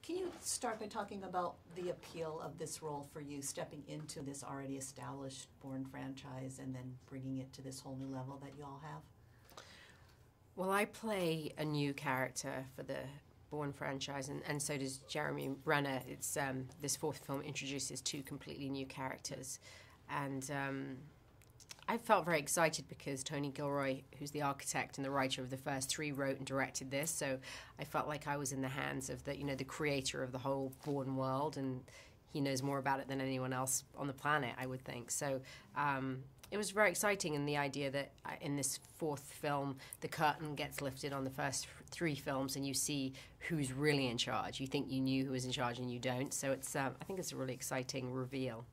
Can you start by talking about the appeal of this role for you, stepping into this already established Bourne franchise and then bringing it to this whole new level that you all have? Well, I play a new character for the Bourne franchise, and so does Jeremy Renner. It's this fourth film introduces two completely new characters, and I felt very excited because Tony Gilroy, who's the architect and the writer of the first three, wrote and directed this. So I felt like I was in the hands of the creator of the whole Bourne world, and he knows more about it than anyone else on the planet, I would think. So it was very exciting, and the idea that in this fourth film, the curtain gets lifted on the first three films, and you see who's really in charge. You think you knew who was in charge, and you don't. So it's I think it's a really exciting reveal.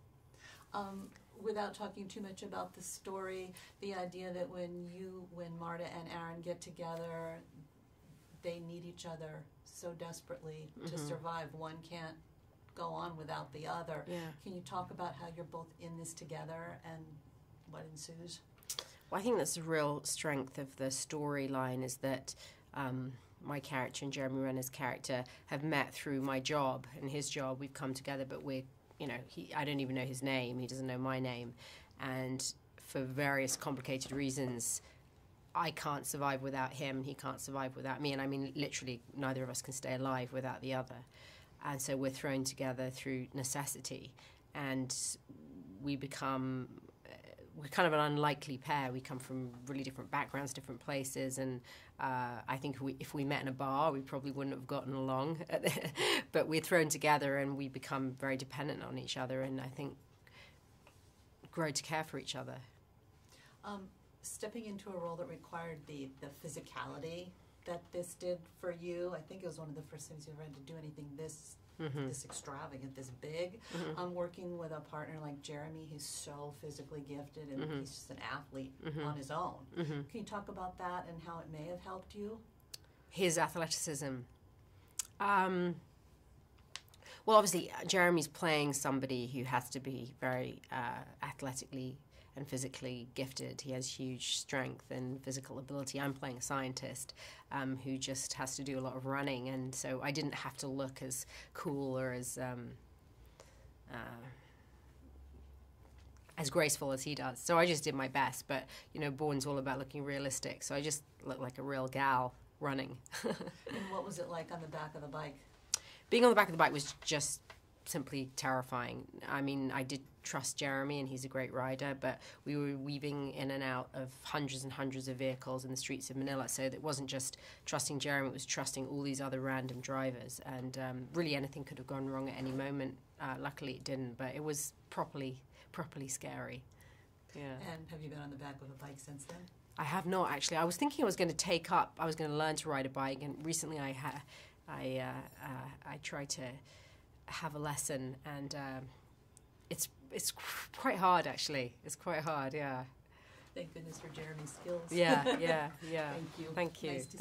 Without talking too much about the story, the idea that when Marta and Aaron get together, they need each other so desperately to survive. One can't go on without the other. Yeah. Can you talk about how you're both in this together and what ensues? Well, I think that's the real strength of the storyline, is that my character and Jeremy Renner's character have met through my job and his job. We've come together, but I don't even know his name. He doesn't know my name. And for various complicated reasons, I can't survive without him. He can't survive without me. And I mean, literally, neither of us can stay alive without the other. And so we're thrown together through necessity. And we're kind of an unlikely pair. We come from really different backgrounds, different places, and I think if we met in a bar, we probably wouldn't have gotten along. But we're thrown together, and we become very dependent on each other, and I think grow to care for each other. Stepping into a role that required the physicality that this did for you, I think it was one of the first things you ever had to do anything this extravagant, this big. Working with a partner like Jeremy, who's so physically gifted, and he's just an athlete on his own. Can you talk about that and how it may have helped you? His athleticism. Well, obviously, Jeremy's playing somebody who has to be very athletically and physically gifted. He has huge strength and physical ability. I'm playing a scientist who just has to do a lot of running, and so I didn't have to look as cool or as graceful as he does. So I just did my best, but Bourne's all about looking realistic, so I just looked like a real gal running. And what was it like on the back of the bike? Being on the back of the bike was just simply terrifying. I mean, I did trust Jeremy, and he's a great rider, but we were weaving in and out of hundreds and hundreds of vehicles in the streets of Manila, so it wasn't just trusting Jeremy, it was trusting all these other random drivers, and really anything could have gone wrong at any moment. Luckily it didn't, but it was properly scary. Yeah. And have you been on the back of a bike since then? I have not, actually. I was thinking I was going to learn to ride a bike, and recently I tried to have a lesson, and it's quite hard, actually. It's quite hard, yeah. Thank goodness for Jeremy's skills. Yeah. Thank you. Thank you. Nice to